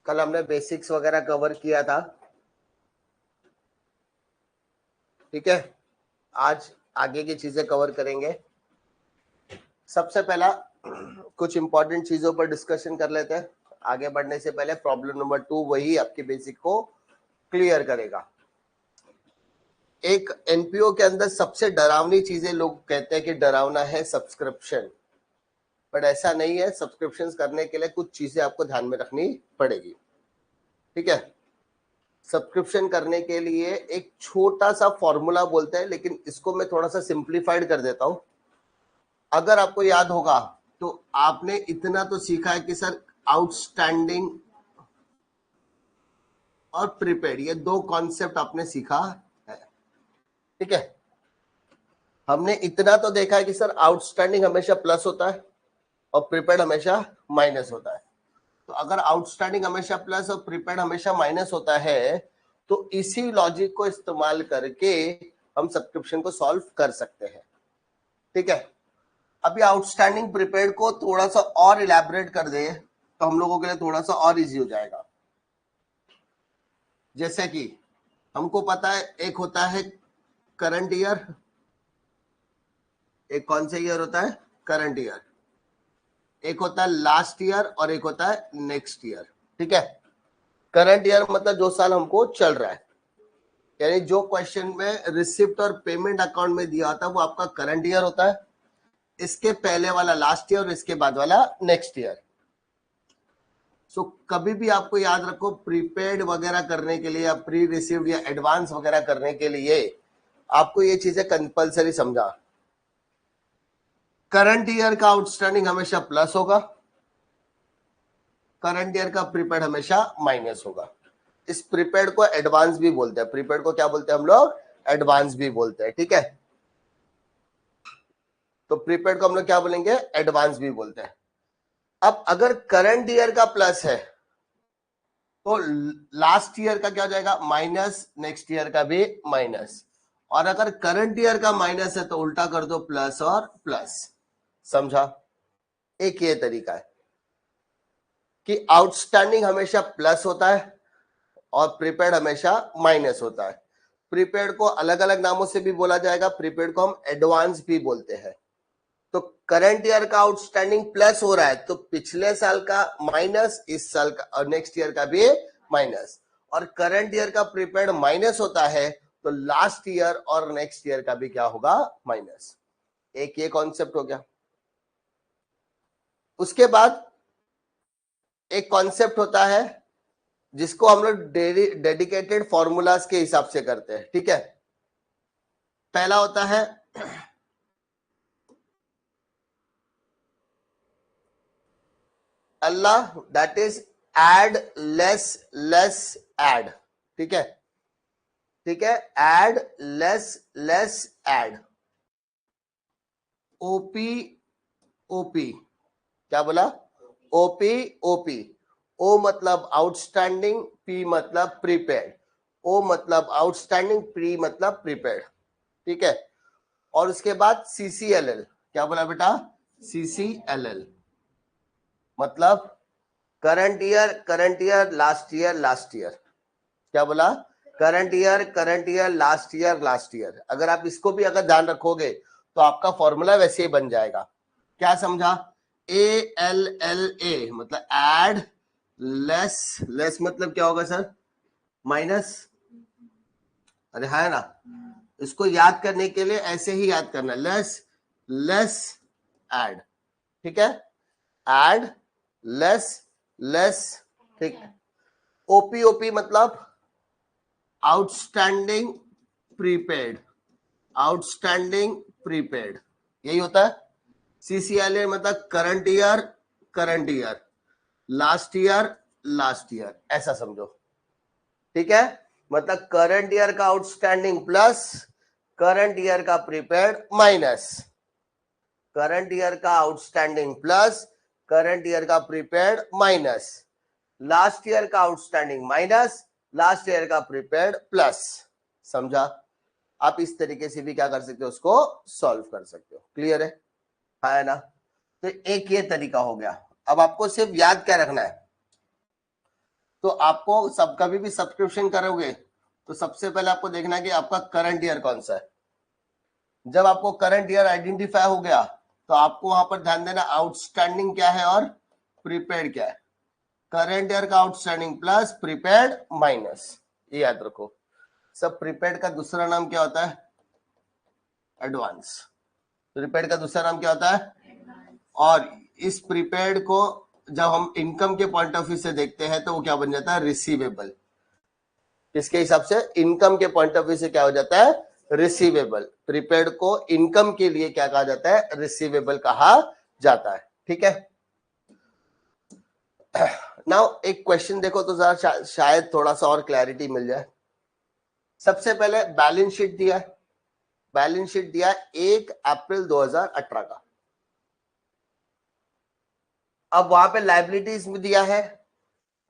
कल हमने बेसिक्स वगैरह कवर किया था, ठीक है। आज आगे की चीजें कवर करेंगे। सबसे पहला कुछ इंपॉर्टेंट चीजों पर डिस्कशन कर लेते हैं। आगे बढ़ने से पहले प्रॉब्लम नंबर 2 वही आपके बेसिक को क्लियर करेगा। एक एनपीओ के अंदर सबसे डरावनी चीजें लोग कहते हैं कि डरावना है सब्सक्रिप्शन, बट ऐसा नहीं है। सब्सक्रिप्शन करने के लिए कुछ चीजें आपको ध्यान में रखनी पड़ेगी, ठीक है। सब्सक्रिप्शन करने के लिए एक छोटा सा फॉर्मूला बोलते हैं, लेकिन इसको मैं थोड़ा सा सिंप्लीफाइड कर देता हूं। अगर आपको याद होगा तो आपने इतना तो सीखा है कि सर आउटस्टैंडिंग और प्रीपेड, ये दो कॉन्सेप्ट आपने सीखा है, ठीक है। हमने इतना तो देखा है कि सर आउटस्टैंडिंग हमेशा प्लस होता है और प्रीपेड हमेशा माइनस होता है। तो अगर आउटस्टैंडिंग हमेशा प्लस और प्रीपेड हमेशा माइनस होता है, तो इसी लॉजिक को इस्तेमाल करके हम सब्सक्रिप्शन को सॉल्व कर सकते हैं, ठीक है। अभी आउटस्टैंडिंग प्रीपेड को थोड़ा सा और इलैबोरेट कर दे तो हम लोगों के लिए थोड़ा सा और इजी हो जाएगा। जैसे कि हमको पता है एक होता है करंट ईयर, एक कौन सा ईयर होता है करंट ईयर, एक होता है लास्ट ईयर और एक होता है नेक्स्ट ईयर, ठीक है। करंट ईयर मतलब जो साल हमको चल रहा है, यानी जो क्वेश्चन में रिसिप्ट और पेमेंट अकाउंट में दिया होता है वो आपका करंट ईयर होता है। इसके पहले वाला लास्ट ईयर और इसके बाद वाला नेक्स्ट ईयर। सो कभी भी आपको याद रखो, प्रीपेड वगैरह करने के लिए या प्री रिसीव्ड या एडवांस वगैरह करने के लिए आपको ये चीजें कंपलसरी समझा। करंट ईयर का आउटस्टैंडिंग हमेशा प्लस होगा, करंट ईयर का प्रीपेड हमेशा माइनस होगा। इस प्रीपेड को एडवांस भी बोलते हैं। प्रीपेड को क्या बोलते हैं हम लोग? एडवांस भी बोलते हैं, ठीक है। तो प्रीपेड को हम लोग क्या बोलेंगे? एडवांस भी बोलते हैं। अब अगर करंट ईयर का प्लस है तो लास्ट ईयर का क्या हो जाएगा? माइनस, नेक्स्ट ईयर का भी माइनस। और अगर करंट ईयर का माइनस है तो उल्टा कर दो, प्लस और प्लस। समझा? एक ये तरीका है कि आउटस्टैंडिंग हमेशा प्लस होता है और प्रीपेड हमेशा माइनस होता है। प्रीपेड को अलग अलग नामों से भी बोला जाएगा। प्रीपेड को हम एडवांस भी बोलते हैं। तो करंट ईयर का आउटस्टैंडिंग प्लस हो रहा है तो पिछले साल का माइनस, इस साल का और नेक्स्ट ईयर का भी माइनस। और करंट ईयर का प्रीपेड माइनस होता है तो लास्ट ईयर और नेक्स्ट ईयर का भी क्या होगा? माइनस। एक ये कॉन्सेप्ट हो गया। उसके बाद एक कॉन्सेप्ट होता है जिसको हम लोग डेडिकेटेड फॉर्मूलाज के हिसाब से करते हैं, ठीक है। पहला होता है अल्लाह, that is add less less add, ठीक है, ठीक है। Add less less add. OP OP, क्या बोला? OP OP. ओ मतलब आउटस्टैंडिंग, पी मतलब प्रीपेड। ओ मतलब आउटस्टैंडिंग, प्री मतलब प्रीपेड, ठीक है। और उसके बाद सीसीएलएल, क्या बोला बेटा? सीसीएलएल मतलब current year last year last year. क्या बोला? Current year last year last year. अगर आप इसको भी अगर ध्यान रखोगे तो आपका फॉर्मूला वैसे ही बन जाएगा। क्या समझा? ए एल एल ए मतलब एड लेस, लेस मतलब क्या होगा सर? माइनस। अरे है ना, इसको याद करने के लिए ऐसे ही याद करना, लेस लेस एड, ठीक है। एड लेस लेस, ठीक है। ओपी ओपी मतलब आउटस्टैंडिंग प्रीपेड, आउटस्टैंडिंग प्रीपेड, यही होता है। सीसीएलए मतलब करंट ईयर लास्ट ईयर, ऐसा समझो, ठीक है। मतलब करंट ईयर का आउटस्टैंडिंग प्लस, करंट ईयर का प्रीपेड माइनस। करंट ईयर का आउटस्टैंडिंग प्लस, करंट ईयर का प्रीपेड माइनस। लास्ट ईयर का आउटस्टैंडिंग माइनस, लास्ट ईयर का प्रीपेड प्लस। समझा? आप इस तरीके से भी क्या कर सकते हो? उसको सॉल्व कर सकते हो। क्लियर है ना? तो एक ये तरीका हो गया। अब आपको सिर्फ याद क्या रखना है? तो आपको सब कभी भी सब्सक्रिप्शन करोगे तो सबसे पहले आपको देखना है कि आपका करंट ईयर कौन सा है। जब आपको करंट ईयर आइडेंटिफाई हो गया तो आपको वहां पर ध्यान देना आउटस्टैंडिंग क्या है और प्रीपेड क्या है। करंट ईयर का आउटस्टैंडिंग प्लस प्रीपेड माइनस, ये याद रखो। सब प्रीपेड का दूसरा नाम क्या होता है? एडवांस। प्रीपेड का दूसरा नाम क्या होता है? और इस प्रीपेड को जब हम इनकम के पॉइंट ऑफ व्यू से देखते हैं तो वो क्या बन जाता है? रिसीवेबल। किसके हिसाब से? इनकम के पॉइंट ऑफ व्यू से क्या हो जाता है? रिसीवेबल। प्रीपेड को इनकम के लिए क्या कहा जाता है? रिसीवेबल कहा जाता है। ठीक है। नाउ एक क्वेश्चन देखो तो जरा शायद थोड़ा सा और क्लैरिटी मिल जाए। सबसे पहले बैलेंस शीट दिया है, बैलेंस शीट दिया 1 अप्रैल 2018 का। अब वहां पे लायबिलिटीज भी दिया है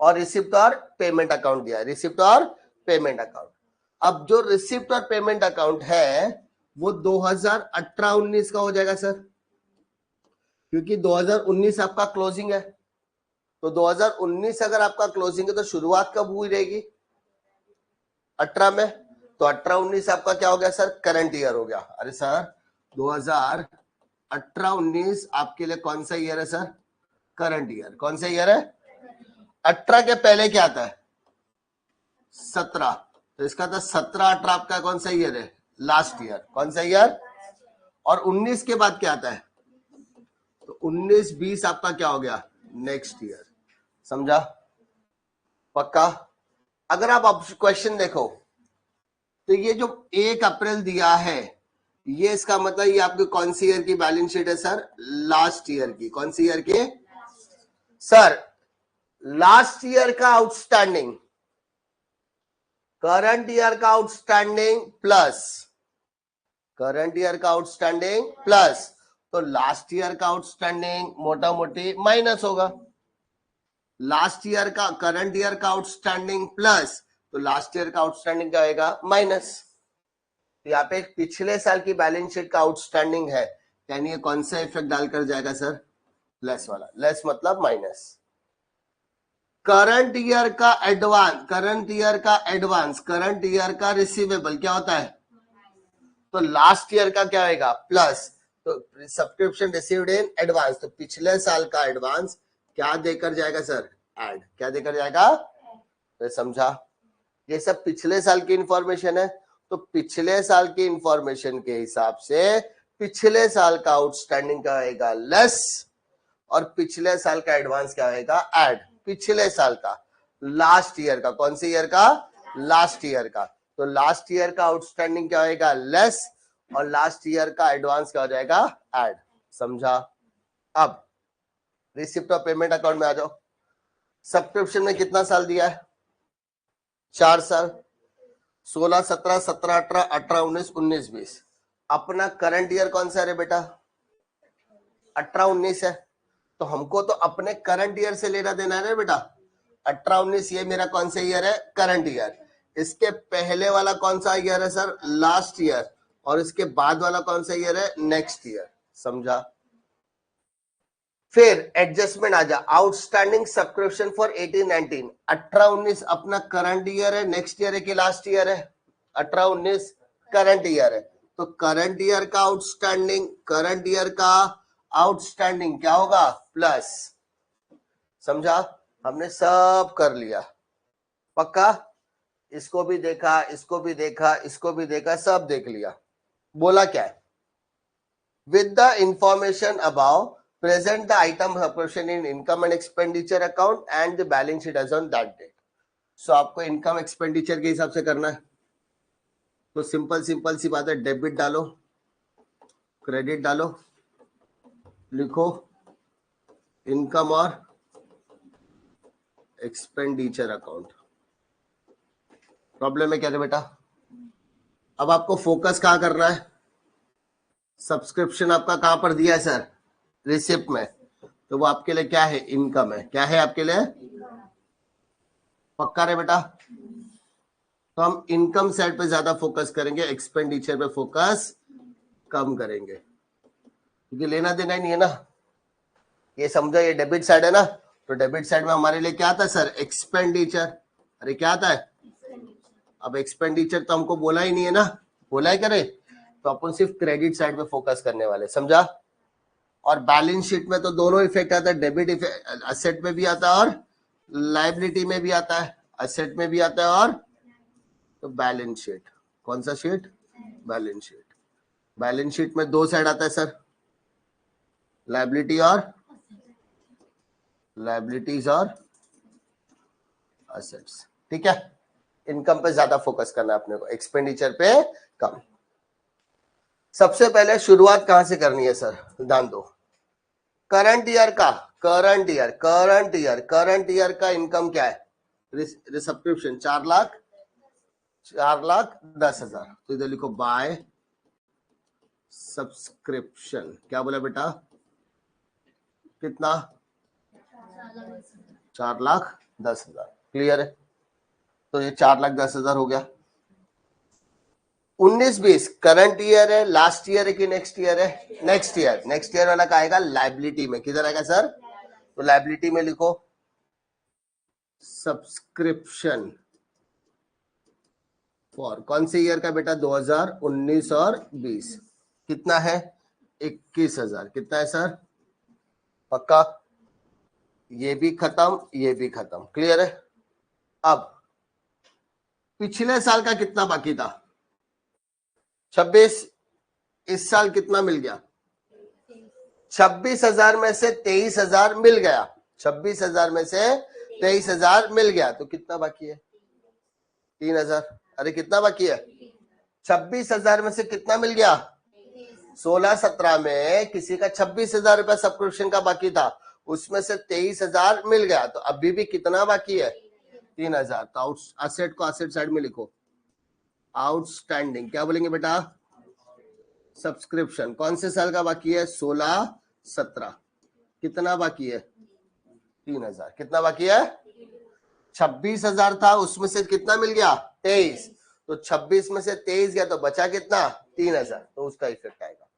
और रिसिप्ट और पेमेंट अकाउंट दिया है, रिसिप्ट और पेमेंट अकाउंट। अब जो रिसिप्ट और पेमेंट अकाउंट है वो 2018-19 का हो जाएगा सर, क्योंकि 2019 आपका क्लोजिंग है। तो 2019 अगर आपका क्लोजिंग है तो शुरुआत कब हुई रहेगी? 18 में। तो 18-19 आपका क्या हो गया सर? करंट ईयर हो गया। अरे सर 2018-19 आपके लिए कौन सा ईयर है सर? Current year. कौन सा ईयर है? 18 के पहले क्या आता है? 17। तो इसका था 17-18 आपका कौन सा ईयर है? Last year. कौन सा ईयर? और 19 के बाद क्या आता है? तो 19-20 आपका क्या हो गया? Next year. समझा? पक्का? अगर आप क्वेश्चन देखो तो ये जो 1 अप्रैल दिया है ये इसका मतलब ये आपकी कौन सी ईयर की बैलेंस शीट है सर? लास्ट ईयर की। कौन सी ईयर की सर? लास्ट ईयर का आउटस्टैंडिंग, करंट ईयर का आउटस्टैंडिंग प्लस करंट ईयर का आउटस्टैंडिंग प्लस, तो लास्ट ईयर का आउटस्टैंडिंग मोटा मोटी माइनस होगा। लास्ट ईयर का करंट ईयर का आउटस्टैंडिंग प्लस, तो लास्ट ईयर का आउटस्टैंडिंग क्या आएगा? माइनस। तो यहाँ पे पिछले साल की बैलेंस शीट का आउटस्टैंडिंग है, यानी ये कौन सा इफेक्ट डालकर जाएगा सर? लेस वाला। लेस मतलब माइनस। करंट ईयर का एडवांस, करंट ईयर का एडवांस, करंट ईयर का रिसीवेबल क्या होता है? तो लास्ट ईयर का क्या होगा? प्लस। तो सब्सक्रिप्शन रिसीव्ड इन एडवांस, तो पिछले साल का एडवांस क्या देकर जाएगा सर? ऐड। क्या देकर जाएगा? तो समझा? ये सब पिछले साल की इंफॉर्मेशन है, तो पिछले साल की इंफॉर्मेशन के हिसाब से पिछले साल का आउटस्टैंडिंग क्या होगा? लेस। और पिछले साल का एडवांस क्या होगा? ऐड। पिछले साल का, लास्ट ईयर का। कौन से ईयर का? लास्ट ईयर का। तो लास्ट ईयर का आउटस्टैंडिंग क्या होगा? लेस। और लास्ट ईयर का एडवांस क्या हो जाएगा? ऐड। समझा? अब रिसिप्ट और पेमेंट अकाउंट में आ जाओ। सब्सक्रिप्शन में कितना साल दिया है? 4 साल। 16, 17, 17, 18, 18, 19, 19, 20। अपना करंट ईयर कौन सा है रे बेटा? 18-19 है। तो हमको तो अपने करंट ईयर से लेना देना है बेटा। 18-19 ये मेरा कौन सा ईयर है? Current year. इसके पहले वाला कौन सा ईयर है सर? Last year. और इसके बाद वाला कौन सा ईयर है? Next year. समझा? फिर एडजस्टमेंट आ जा। आउटस्टैंडिंग सब्सक्रिप्शन फॉर 18-19, 18-19 अपना करंट ईयर है, नेक्स्ट ईयर है कि लास्ट ईयर है? 18-19 करंट ईयर है। तो करंट ईयर का आउटस्टैंडिंग, करंट ईयर का आउटस्टैंडिंग क्या होगा? प्लस। समझा? हमने सब कर लिया। पक्का? इसको भी देखा, इसको भी देखा, इसको भी देखा, सब देख लिया। बोला क्या है? With the information about present the item proportion in income and expenditure account and the balance sheet as on that date. So आपको इनकम एक्सपेंडिचर के हिसाब से करना है। तो सिंपल सिंपल सी बात है, डेबिट डालो, क्रेडिट डालो, लिखो इनकम और एक्सपेंडिचर अकाउंट। प्रॉब्लम है क्या रे बेटा? अब आपको फोकस कहां करना है? सब्सक्रिप्शन आपका कहां पर दिया है सर? रिसिप्ट में। तो वो आपके लिए क्या है? इनकम है। क्या है आपके लिए? पक्का रे बेटा? तो हम इनकम साइड पे ज्यादा फोकस करेंगे, एक्सपेंडिचर पे फोकस कम करेंगे, क्योंकि लेना देना ही नहीं है ना। ये समझो, ये डेबिट साइड है ना, तो डेबिट साइड में हमारे लिए क्या आता है सर? एक्सपेंडिचर। अरे क्या आता है? अब एक्सपेंडिचर तो हमको बोला ही नहीं है ना, बोला है करे, तो अपन सिर्फ क्रेडिट साइड में फोकस करने वाले, समझा? और बैलेंस शीट में तो दोनों इफेक्ट आता है, डेबिट इफेक्ट असेट में भी आता है और लाइबिलिटी में भी आता है, असेट में भी आता है और तो बैलेंस शीट, कौन सा sheet? Balance sheet. Balance sheet में दो साइड आता है सर, लाइबिलिटी और लाइबिलिटीज और असेट्स, ठीक है? इनकम पे ज्यादा फोकस करना है अपने को, एक्सपेंडिचर पे कम। सबसे पहले शुरुआत कहां से करनी है सर? ध्यान दो, करंट ईयर का, करंट ईयर का इनकम क्या है? सब्सक्रिप्शन 4,10,000। तो इधर लिखो बाय सब्सक्रिप्शन। क्या बोला बेटा? कितना? 4,10,000। क्लियर है? तो ये 4,10,000 हो गया। 19-20 करंट ईयर है, लास्ट ईयर है कि नेक्स्ट ईयर है? Next year. नेक्स्ट ईयर वाला का आएगा लाइबिलिटी में। किधर आएगा सर? तो लाइबिलिटी में लिखो सब्सक्रिप्शन फॉर कौन से ईयर का बेटा? 2019 और 20। कितना है? 21,000। कितना है सर? पक्का? ये भी खत्म, ये भी खत्म। क्लियर है? अब पिछले साल का कितना बाकी था? 26। इस साल कितना मिल गया? 26,000 में से 23,000 मिल गया। 26,000 में से 23,000 मिल गया, तो कितना बाकी है? 3,000। अरे कितना बाकी है? 26,000 में से कितना मिल गया? 16-17 में किसी का 26,000 रुपया सब्सक्रिप्शन का बाकी था, उसमें से 23,000 मिल गया, तो अभी भी कितना बाकी है? 3,000। तो असेट को असेट साइड में लिखो, आउटस्टैंडिंग। क्या बोलेंगे बेटा? सब्सक्रिप्शन। कौन से साल का बाकी है? 16-17। कितना बाकी है? 3,000। कितना बाकी है? 26,000 था, उसमें से कितना मिल गया? 23। तो 26 में से 23 गया, तो बचा कितना? 3,000। तो उसका इफेक्ट आएगा।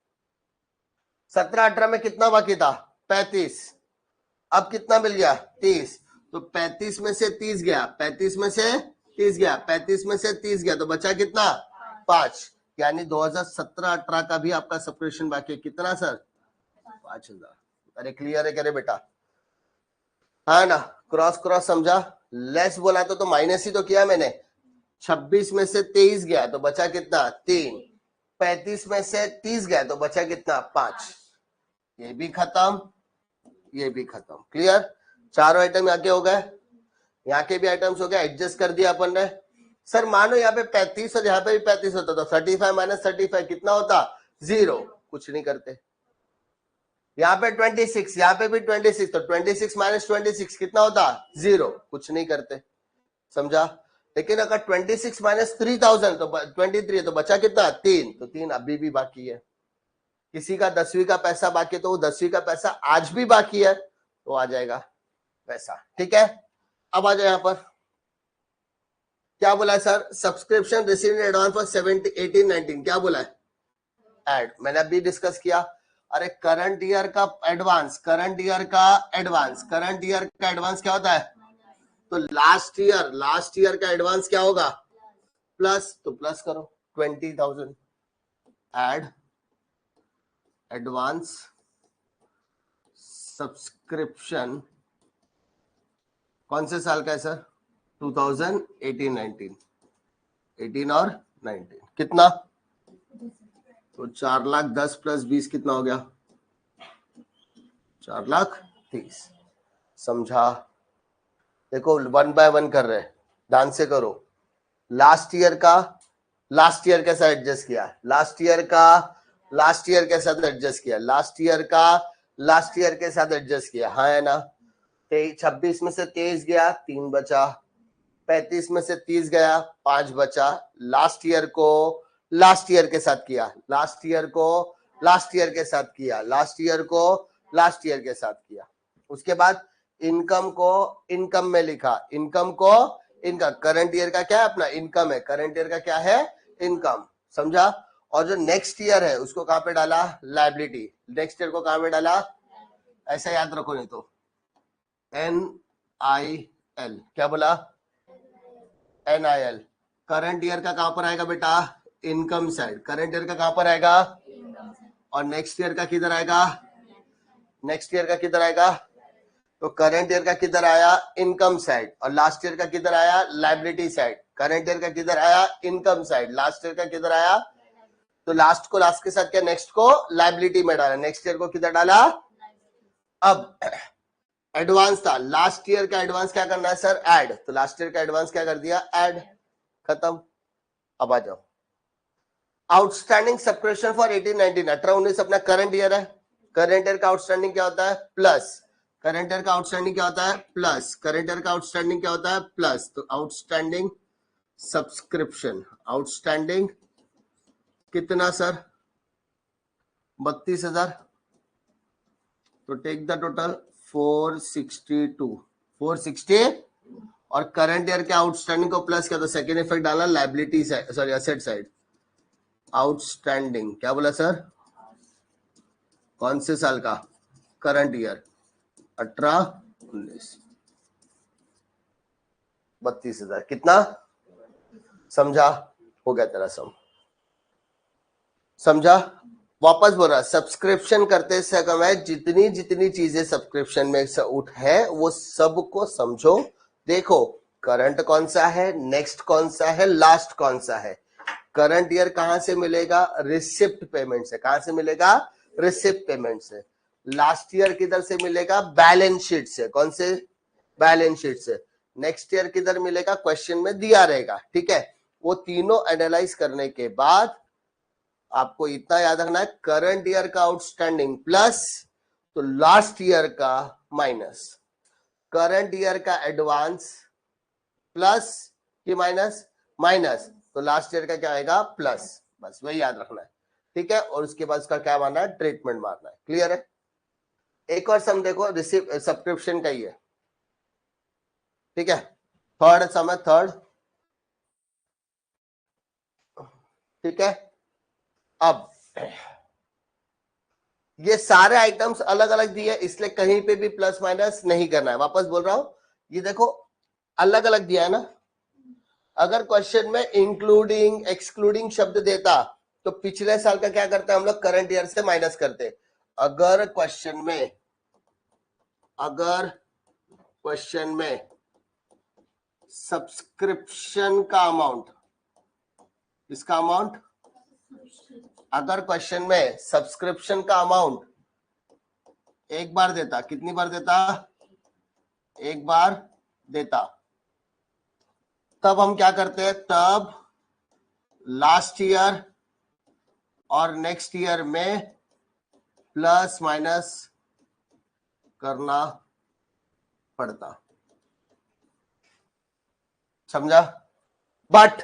17-18 में कितना बाकी था? 35। अब कितना मिल गया? 30। तो 35 में से 30 गया, 35 में से 30 गया, 35 में से 30 गया, तो बचा कितना? 5। यानी 2017-18 का भी आपका सब्सक्रिप्शन बाकी है। कितना सर? 5,000। अरे क्लियर है करे बेटा? है ना? क्रॉस क्रॉस समझा? लेस बोला तो माइनस ही तो किया मैंने। 26 में से 23 गया, तो बचा कितना? 3। 35 में से 30 गया, तो बचा कितना? 5। ये भी खत्म, ये भी खत्म। क्लियर? चारों आइटम यहाँ के हो गए, यहाँ के भी आइटम्स हो गए, एडजस्ट कर दिया अपन ने। सर मानो यहाँ पे 35 और यहाँ पे भी 35 होता, तो 35 माइनस 35 कितना होता? 0। कुछ नहीं करते। यहाँ पे 26, यहाँ पे भी 26, तो 26 माइनस 26 कितना होता? 0। कुछ नहीं करते, समझा? लेकिन अगर 26 माइनस 3,000 तो 23, तो बचा कितना? 3। तो 3 अभी भी बाकी है। किसी का 10वीं का पैसा बाकी है, तो वो 10वीं का पैसा आज भी बाकी है, तो आ जाएगा पैसा। ठीक है? अब आ जाए यहाँ पर, क्या बोला है sir? Subscription received in advance for 18-19। क्या बोला है? ऐड। मैंने अभी डिस्कस किया। अरे करंट ईयर का एडवांस, करंट ईयर का एडवांस, करंट ईयर का एडवांस क्या होता है? तो लास्ट ईयर का एडवांस क्या होगा? प्लस। तो प्लस करो 20,000। ऐड एडवांस सब्सक्रिप्शन कौन से साल का है सर? 2018-19। 18 और 19 कितना? तो 4,10,000 प्लस 20 कितना हो गया? 4,30,000। समझा? देखो 1 बाय 1 कर रहे हैं, ध्यान से करो। लास्ट ईयर के साथ एडजस्ट किया, लास्ट ईयर के साथ एडजस्ट किया, लास्ट ईयर के साथ एडजस्ट किया, हाँ है ना? 26 में से 23 गया, 3 बचा। 35 में से 30 गया, 5 बचा। लास्ट ईयर को लास्ट ईयर के साथ किया, लास्ट ईयर को लास्ट ईयर के साथ किया, लास्ट ईयर को लास्ट ईयर के साथ किया। उसके बाद इनकम को इनकम में लिखा, इनकम को इनकम। करंट ईयर का क्या है? अपना इनकम है। करंट ईयर का क्या है? इनकम। समझा? और जो नेक्स्ट ईयर है उसको कहां पे डाला? लायबिलिटी। नेक्स्ट ईयर को कहां पे डाला? ऐसा याद रखो, नहीं तो NIL, क्या बोला? NIL। करंट ईयर का कहां पर आएगा बेटा? Income side. करंट ईयर का कहां पर आएगा? और नेक्स्ट ईयर का किधर आएगा? नेक्स्ट ईयर का किधर आएगा? तो करंट ईयर का किधर आया? Income side. और लास्ट ईयर का किधर आया? Liability side. करंट ईयर का किधर आया? Income side. लास्ट ईयर का किधर आया? तो लास्ट को लास्ट के साथ क्या, नेक्स्ट को लाइबिलिटी में डाला, नेक्स्ट ईयर को किधर डाला? अब एडवांस था, लास्ट ईयर का एडवांस क्या करना है सर? ऐड। तो लास्ट ईयर का एडवांस क्या कर दिया? ऐड। खत्म। अब आ जाओ, आउटस्टैंडिंग सब्सक्रिप्शन फॉर 18-19, 18-19 अपना करंट ईयर है। करंट ईयर का आउटस्टैंडिंग क्या होता है? प्लस। करंट ईयर का आउटस्टैंडिंग क्या होता है? प्लस। करंट ईयर का आउटस्टैंडिंग क्या होता है? प्लस। तो आउटस्टैंडिंग सब्सक्रिप्शन, आउटस्टैंडिंग कितना सर? 32,000। तो टेक द टोटल 462, 460। और करंट ईयर के आउटस्टैंडिंग को प्लस किया तो सेकेंड इफेक्ट डाला liability side, sorry asset side. Outstanding क्या बोला सर? कौन से साल का? Current year 18-19, 32,000। कितना? समझा? हो गया तेरा सम, समझा? वापस बोल रहा, सब्सक्रिप्शन करते समय जितनी जितनी चीजें सब्सक्रिप्शन में उठ है वो सबको समझो। देखो करंट कौन सा है, नेक्स्ट कौन सा है, लास्ट कौन सा है। करंट ईयर कहां से मिलेगा? रिसिप्ट पेमेंट से। कहां से मिलेगा? रिसिप्ट पेमेंट से। लास्ट ईयर किधर से मिलेगा? बैलेंस शीट से। कौन से? बैलेंस शीट से। नेक्स्ट ईयर किधर मिलेगा? क्वेश्चन में दिया रहेगा, ठीक है। वो तीनों एनालाइज करने के बाद आपको इतना याद रखना है, करंट ईयर का आउटस्टैंडिंग प्लस तो लास्ट ईयर का माइनस, करंट ईयर का एडवांस प्लस कि माइनस? माइनस। तो लास्ट ईयर का क्या आएगा? प्लस। बस वही याद रखना है, ठीक है। और उसके बाद उसका क्या मानना है? ट्रीटमेंट मारना है। क्लियर है? एक और सम देखो, रिसिप्ट सब्सक्रिप्शन का ही है, ठीक है। थर्ड सम है, थर्ड, ठीक है। अब ये सारे आइटम्स अलग अलग दिए, इसलिए कहीं पे भी प्लस माइनस नहीं करना है। वापस बोल रहा हूं, ये देखो अलग अलग दिया है ना। अगर क्वेश्चन में इंक्लूडिंग एक्सक्लूडिंग शब्द देता तो पिछले साल का क्या करते हैं हम लोग? करंट ईयर से माइनस करते। अगर क्वेश्चन में सब्सक्रिप्शन का अमाउंट, इसका अमाउंट, अगर क्वेश्चन में सब्सक्रिप्शन का अमाउंट एक बार देता, कितनी बार देता? एक बार देता, तब हम क्या करते हैं? तब लास्ट ईयर और नेक्स्ट ईयर में प्लस माइनस करना पड़ता। समझा? बट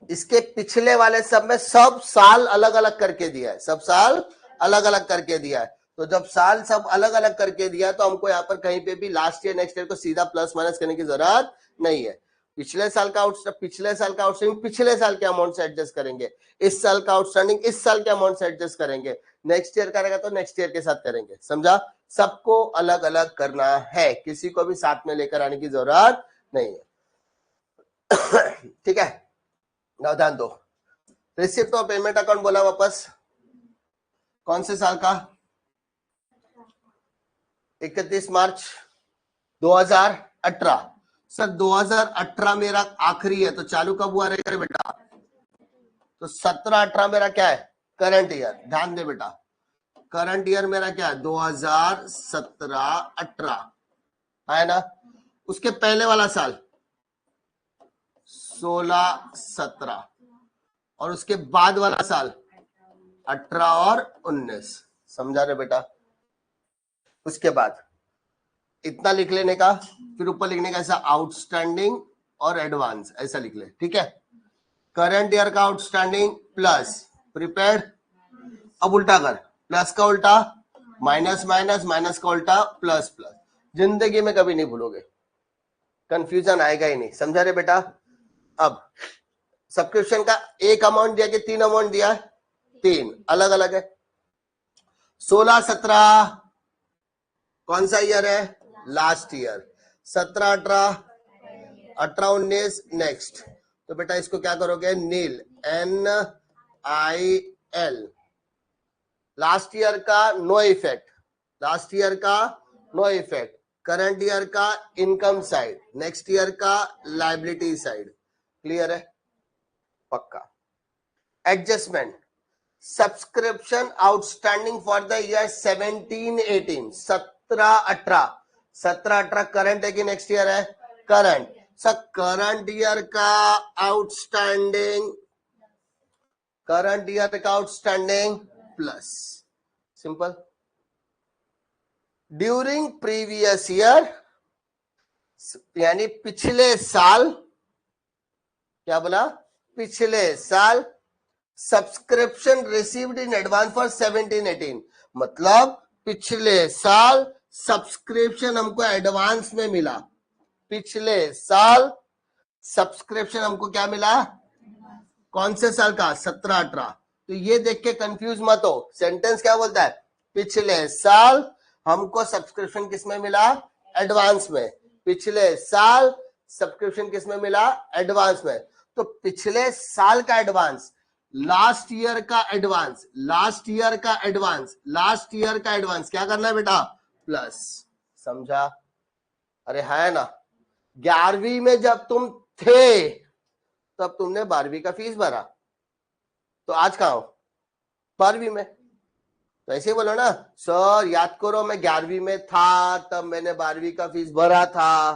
इसके पिछले वाले सब में सब साल अलग अलग करके दिया है, सब साल अलग अलग करके दिया है। तो जब साल सब अलग अलग करके दिया तो हमको यहाँ पर कहीं पे भी लास्ट ईयर नेक्स्ट ईयर को सीधा प्लस माइनस करने की जरूरत नहीं है। पिछले साल का आउटस्टैंडिंग पिछले साल के अमाउंट से एडजस्ट करेंगे, इस साल का आउटस्टैंडिंग इस साल के अमाउंट से एडजस्ट करेंगे, नेक्स्ट ईयर करेगा तो नेक्स्ट ईयर के साथ करेंगे। समझा? सबको अलग अलग करना है, किसी को भी साथ में लेकर आने की जरूरत नहीं है। ठीक है, ध्यान दो। रिसिप्ट और पेमेंट अकाउंट बोला वापस, कौन से साल का? 31 मार्च 2018। सर 2018 मेरा आखिरी है, तो चालू कब हुआ रहेगा बेटा? तो 17-18 मेरा क्या है? Current year. ध्यान दे बेटा, करंट ईयर मेरा क्या है? 2017-18 है ना। उसके पहले वाला साल 16-17 और उसके बाद वाला साल 18 और 19। समझा रहे बेटा? उसके बाद इतना लिख लेने का, फिर ऊपर लिखने का ऐसा आउटस्टैंडिंग और एडवांस, ऐसा लिख ले, ठीक है। करंट ईयर का आउटस्टैंडिंग प्लस प्रीपेड, अब उल्टा कर, प्लस का उल्टा माइनस माइनस, माइनस का उल्टा प्लस प्लस। जिंदगी में कभी नहीं भूलोगे, कंफ्यूजन आएगा ही नहीं। समझा रहे बेटा? अब सब्सक्रिप्शन का एक अमाउंट दिया कि 3 अमाउंट दिया? 3 अलग अलग है। 16-17 कौन सा ईयर है? Last year, 17 18 18 19 next. तो बेटा इसको क्या करोगे, नील, NIL, लास्ट ईयर का नो इफेक्ट, लास्ट ईयर का नो इफेक्ट, करंट ईयर का इनकम साइड, नेक्स्ट ईयर का लायबिलिटी साइड। क्लियर है, पक्का। Adjustment, subscription outstanding for the year 17-18, 17-18, 17-18 current है कि नेक्स्ट ईयर है, करंट। सर करंट ईयर का आउटस्टैंडिंग, करंट ईयर का outstanding plus, simple. During previous year, यानी पिछले साल, क्या बोला, पिछले साल, subscription received in advance for 17-18, मतलब पिछले साल सब्सक्रिप्शन हमको एडवांस में मिला, पिछले साल सब्सक्रिप्शन हमको क्या मिला, कौन से साल का, 17-18। तो ये देख के कंफ्यूज मत हो, सेंटेंस क्या बोलता है, पिछले साल हमको सब्सक्रिप्शन किसमें मिला, एडवांस में, पिछले साल सब्सक्रिप्शन किसमें मिला, एडवांस में। तो पिछले साल का एडवांस, लास्ट ईयर का एडवांस, लास्ट ईयर का एडवांस, लास्ट ईयर का एडवांस क्या करना है बेटा, प्लस। समझा, अरे है ना, 11वीं में जब तुम थे तब तुमने 12वीं का फीस भरा, तो आज कहां हो, 12वीं में। तो ऐसे बोलो ना, सर याद करो मैं 11वीं में था तब मैंने 12वीं का फीस भरा था,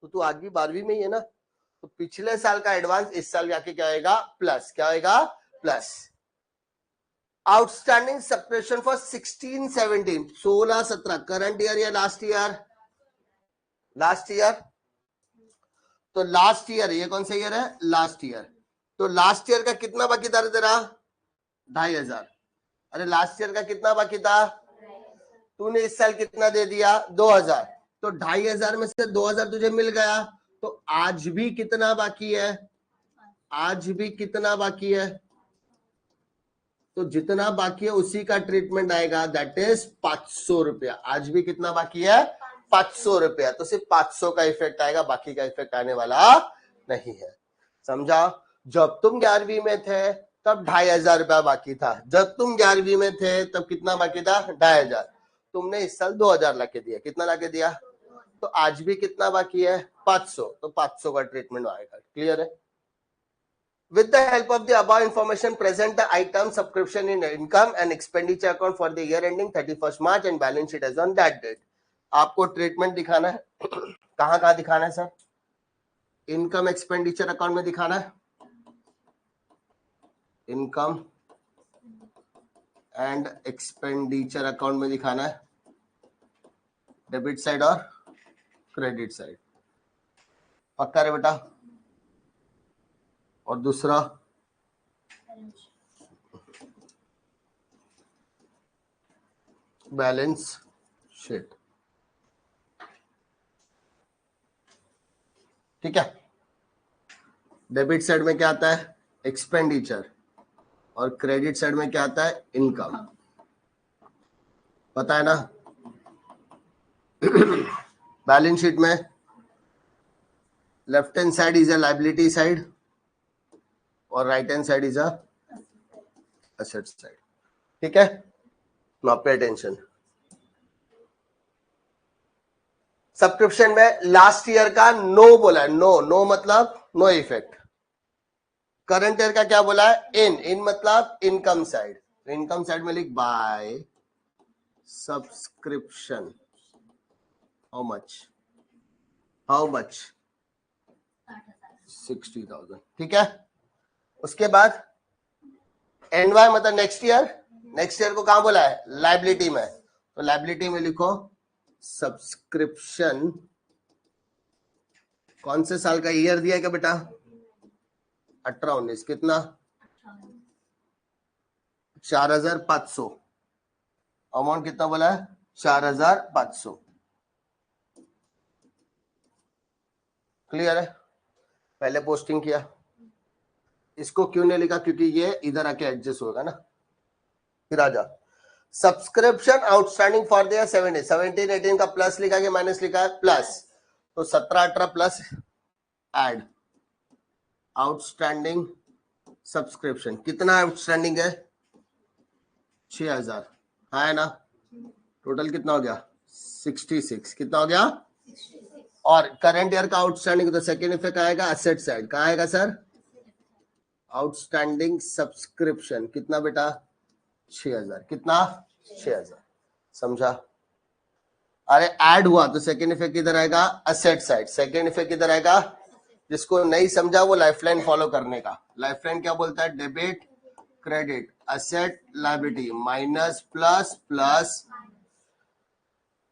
तो तू आज भी 12वीं में ही है ना। तो पिछले साल का एडवांस इस साल जाके क्या होगा, प्लस, क्या होगा, plus. Outstanding subscription for 16-17, 16-17 current year या लास्ट ईयर, लास्ट ईयर। तो लास्ट ईयर, ये कौन सा ईयर है, लास्ट ईयर। तो लास्ट ईयर का कितना बाकी था तेरा, 2500। अरे लास्ट ईयर का कितना बाकी था, तूने इस साल कितना दे दिया, 2000। तो 2500 में से 2000 तुझे मिल गया, तो आज भी कितना बाकी है, आज भी कितना बाकी है, तो जितना बाकी है उसी का ट्रीटमेंट आएगा, दैट इज 500 रुपया। आज भी कितना बाकी है, 500 रुपया। तो सिर्फ 500 का इफेक्ट आएगा, बाकी का इफेक्ट आने वाला नहीं है। समझा, जब तुम 11वीं में थे तब 2500 रुपया बाकी था, जब तुम 11वीं में थे तब कितना बाकी था, 2500। तुमने इस साल 2000 लाके दिया, कितना लाके दिया, तो आज भी कितना बाकी है, 500। तो 500 का ट्रीटमेंट आएगा। क्लियर है। With the help of the above information, present the item subscription in income and expenditure account for the year ending 31st March and balance sheet as on that date. आपको treatment दिखाना है, कहाँ कहाँ दिखाना है sir, income expenditure account में दिखाना है, इनकम एंड एक्सपेंडिचर अकाउंट में दिखाना है, डेबिट साइड और क्रेडिट साइड। पक्का रे बेटा। और दूसरा बैलेंस शीट। ठीक है, डेबिट साइड में क्या आता है, एक्सपेंडिचर, और क्रेडिट साइड में क्या आता है, इनकम। पता है ना। बैलेंस शीट में left hand side is a liability side और right hand side is a asset side. ठीक है, नाउ पे अटेंशन। सब्सक्रिप्शन में लास्ट ईयर का नो बोला है, नो, नो मतलब नो इफेक्ट। करंट ईयर का क्या बोला है, इन मतलब इनकम साइड। इनकम साइड में लिख by subscription, how much, how much, 60,000। ठीक है, उसके बाद एनवाई मतलब नेक्स्ट ईयर, नेक्स्ट ईयर को कहां बोला है, लायबिलिटी में। तो लायबिलिटी में लिखो सब्सक्रिप्शन, कौन से साल का ईयर दिया है क्या बेटा, 18-19, कितना, 4500। अमाउंट कितना बोला है, 4500। क्लियर है। पहले पोस्टिंग किया, इसको क्यों नहीं लिखा, क्योंकि ये इधर आके एडजस्ट होगा ना। फिर आ जा, सब्सक्रिप्शन आउटस्टैंडिंग फॉर द 17 18 का प्लस लिखा है माइनस लिखा है प्लस, तो 17 18 प्लस एड आउटस्टैंडिंग सब्सक्रिप्शन कितना आउटस्टैंडिंग है 6000 है ना, टोटल कितना हो गया 66, कितना हो गया, और करंट ईयर का आउटस्टैंडिंग तो सेकेंड इफेक्ट आएगा असेट साइड, कहाँ आएगा सर आउटस्टैंडिंग सब्सक्रिप्शन कितना बेटा 6000, कितना 6000, समझा। अरे ऐड हुआ तो सेकेंड इफेक्ट किधर आएगा असेट साइड, सेकेंड इफेक्ट किधर आएगा, जिसको नहीं समझा वो लाइफलाइन फॉलो करने का। लाइफलाइन क्या बोलता है, debit credit asset liability minus plus plus,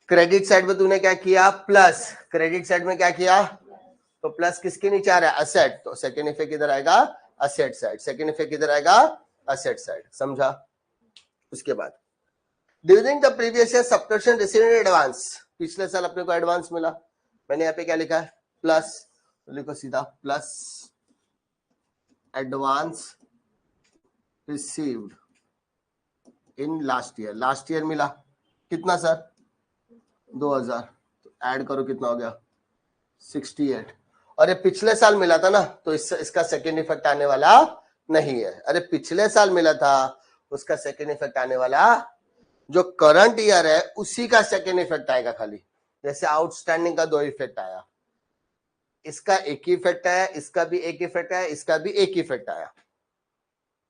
credit side में तूने क्या किया प्लस, क्रेडिट साइड में क्या किया तो प्लस किसके नीचे आ रहा है असेट, तो सेकेंड इफेक्ट किधर आएगा असेट साइड, सेकेंड इफेक्ट किधर आएगा असेट साइड, समझा। उसके बाद during the previous year subscription received in advance, पिछले साल अपने को एडवांस मिला, मैंने यहाँ पे क्या लिखा है प्लस, तो लिखो सीधा plus advance received in last year, last year मिला कितना सर 2000, तो ऐड करो कितना हो गया 68, और ये पिछले साल मिला था ना तो इसका सेकेंड इफेक्ट आने वाला नहीं है। अरे पिछले साल मिला था उसका सेकेंड इफेक्ट आने वाला, जो करंट ईयर है उसी का सेकेंड इफेक्ट आएगा खाली, जैसे आउटस्टैंडिंग का 2 इफेक्ट आया, इसका एक ही इफेक्ट आया, इसका भी एक इफेक्ट आया, इसका भी एक इफेक्ट आया।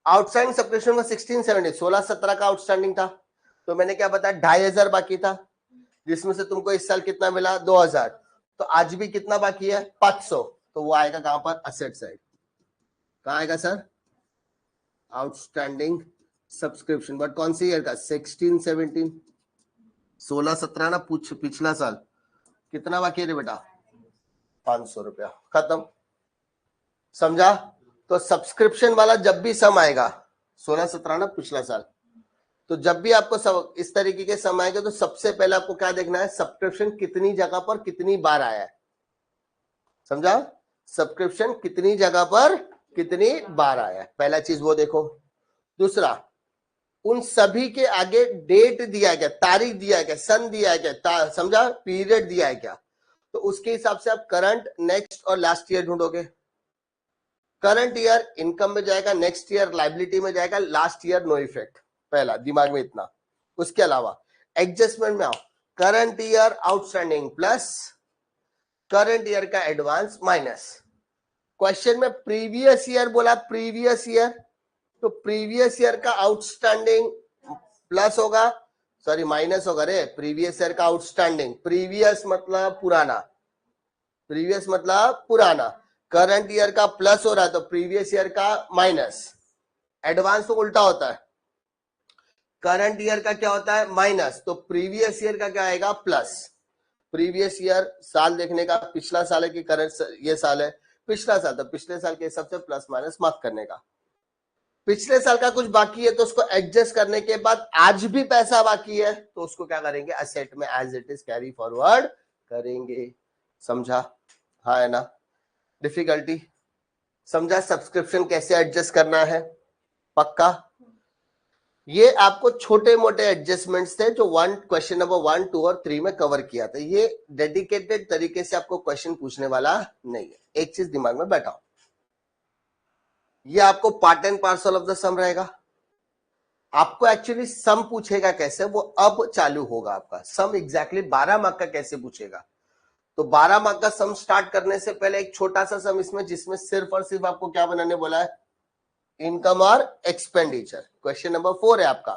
आउटस्टैंडिंग सब्सक्रिप्शन में 16 का आउटस्टैंडिंग था, तो मैंने क्या बताया 2500 बाकी था, जिसमें से तुमको इस साल कितना मिला 2000, तो आज भी कितना बाकी है 500, तो वो आएगा कहां पर असेट साइड, कहां आएगा सर आउटस्टैंडिंग सब्सक्रिप्शन, बट कौन सी ईयर का 16 17, 16 17 ना पूछ, पिछला साल कितना बाकी है रे बेटा 500 रुपया, खत्म, समझा। तो सब्सक्रिप्शन वाला जब भी सम आएगा 16 17 ना पिछला साल, तो जब भी आपको इस तरीके के सम आएंगे तो सबसे पहले आपको क्या देखना है सब्सक्रिप्शन कितनी जगह पर कितनी बार आया है, समझा, सब्सक्रिप्शन कितनी जगह पर कितनी बार आया है, पहला चीज वो देखो। दूसरा उन सभी के आगे डेट दिया है क्या, तारीख दिया है क्या, सन दिया है क्या, समझा, पीरियड दिया है क्या, तो उसके हिसाब से आप करंट नेक्स्ट और लास्ट ईयर ढूंढोगे। करंट ईयर इनकम में जाएगा, नेक्स्ट ईयर लाइबिलिटी में जाएगा, लास्ट ईयर नो इफेक्ट, पहला दिमाग में इतना। उसके अलावा एडजस्टमेंट में आओ, current year outstanding plus current year का एडवांस माइनस, क्वेश्चन में प्रीवियस ईयर बोला, प्रीवियस ईयर, तो प्रीवियस ईयर का आउटस्टैंडिंग प्लस होगा, सॉरी माइनस होगा रे, प्रीवियस ईयर का आउटस्टैंडिंग, प्रीवियस मतलब पुराना, प्रीवियस मतलब पुराना, करंट ईयर का प्लस हो रहा है तो प्रीवियस ईयर का माइनस, एडवांस तो उल्टा होता है, करंट ईयर का क्या होता है माइनस, तो प्रीवियस ईयर का क्या आएगा प्लस, प्रीवियस ईयर साल देखने का, पिछला साल है कि करंट ये साल है पिछला साल, तो पिछले साल के हिसाब से प्लस माइनस मार्क करने का। पिछले साल का कुछ बाकी है तो उसको एडजस्ट करने के बाद आज भी पैसा बाकी है तो उसको क्या करेंगे असेट में as it is carry forward करेंगे, समझा, हाँ है ना, डिफिकल्टी समझा, सब्सक्रिप्शन कैसे एडजस्ट करना है, पक्का। ये आपको छोटे मोटे एडजस्टमेंट्स थे जो क्वेश्चन नंबर 1 2 और 3 में कवर किया था, ये डेडिकेटेड तरीके से आपको क्वेश्चन पूछने वाला नहीं है, एक चीज दिमाग में बैठाओ, ये आपको part and parcel of the sum रहेगा। आपको एक्चुअली सम पूछेगा कैसे, वो अब चालू होगा आपका सम, एग्जैक्टली 12 मार्क का कैसे पूछेगा, तो 12 मार्क का सम स्टार्ट करने से पहले एक छोटा सा सम इसमें, जिसमें सिर्फ और सिर्फ आपको क्या बनाने बोला है इनकम और एक्सपेंडिचर, क्वेश्चन नंबर 4 है आपका।